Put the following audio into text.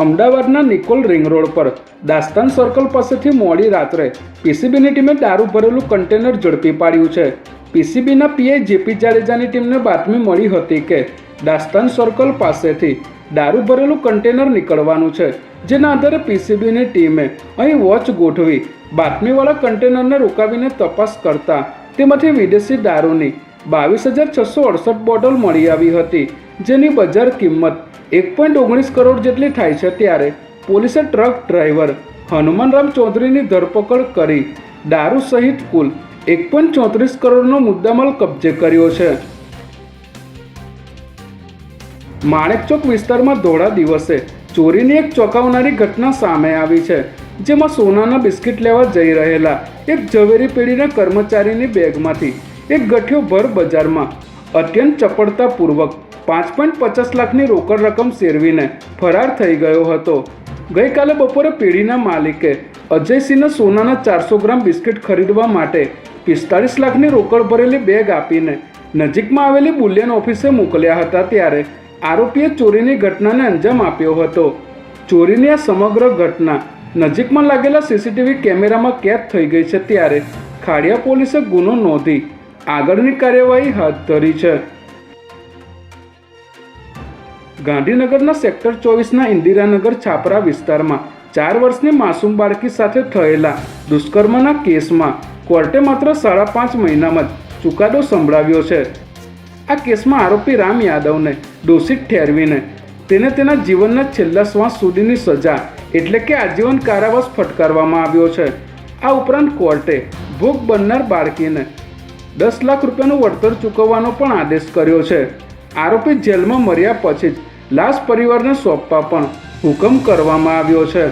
અમદાવાદના Nikol ring road પર Dastan circle પાસેથી મોડી રાત્રે પીસીબીની ટીમે દારૂ ભરેલું કન્ટેનર ઝડપી પાડ્યું છે। પીસીબીના પીઆઈ જેપી જાડેજાની ટીમને બાતમી મળી હતી કે દાસ્તાન સર્કલ પાસેથી દારૂ ભરેલું કન્ટેનર નીકળવાનું છે, જેના આધારે પીસીબીની ટીમે અહીં વોચ ગોઠવી બાતમીવાળા કન્ટેનરને રોકાવીને તપાસ કરતા તેમાંથી વિદેશી દારૂની 22,668 બોટલ મળી આવી હતી, જેની બજાર કિંમત 1.19 કરોડ જેટલી થાય છે। ત્યારે પોલીસે ટ્રક ડ્રાઈવર હનુમાનરામ ચૌધરીની ધરપકડ કરી દારૂ સહિત કુલ 1.34 કરોડનો મુદ્દામાલ કબજે કર્યો છે। માણેકચોક વિસ્તારમાં ધોળા દિવસે ચોરીની એક ચોંકાવનારી ઘટના સામે આવી છે, જેમાં સોનાના બિસ્કિટ લેવા જઈ રહેલા એક ઝવેરી પેઢીના કર્મચારીની બેગમાંથી એક ગઠિયો ભર બજારમાં અત્યંત ચપળતાપૂર્વક 5.50 લાખની રોકડ રકમ સેરવીને ફરાર થઈ ગયો હતો। ગઈકાલે બપોરે પેઢીના માલિકે અજયસિંહને સોનાના 400 ગ્રામ બિસ્કિટ ખરીદવા માટે 45 લાખની રોકડ ભરેલી બેગ આપીને નજીકમાં આવેલી બુલિયન ઓફિસે મોકલ્યા હતા। ત્યારે આરોપીએ ચોરીની ઘટનાને અંજામ આપ્યો હતો। ચોરીની આ સમગ્ર ઘટના નજીકમાં લાગેલા સીસીટીવી કેમેરામાં કેદ થઈ ગઈ છે। ત્યારે ખાડિયા પોલીસે ગુનો નોંધી આગળની કાર્યવાહી હાથ ધરી છે। ગાંધીનગરના સેક્ટર 24ના ઇન્દિરાનગર છાપરા વિસ્તારમાં 4 વર્ષની માસૂમ બાળકી સાથે થયેલા દુષ્કર્મના કેસમાં કોર્ટે માત્ર 5.5 મહિનામાં જ ચુકાદો સંભળાવ્યો છે। આ કેસમાં આરોપી રામ યાદવને દોષિત ઠેરવીને તેને તેના જીવનના છેલ્લા શ્વાસ સુધીની સજા એટલે કે આજીવન કારાવાસ ફટકારવામાં આવ્યો છે। આ ઉપરાંત કોર્ટે ભોગ બનનાર બાળકીને 10 લાખ રૂપિયાનું વળતર ચૂકવવાનો પણ આદેશ કર્યો છે। આરોપી જેલમાં મર્યા પછી જ લાશ પરિવારને સોંપવા પણ હુકમ કરવામાં આવ્યો છે।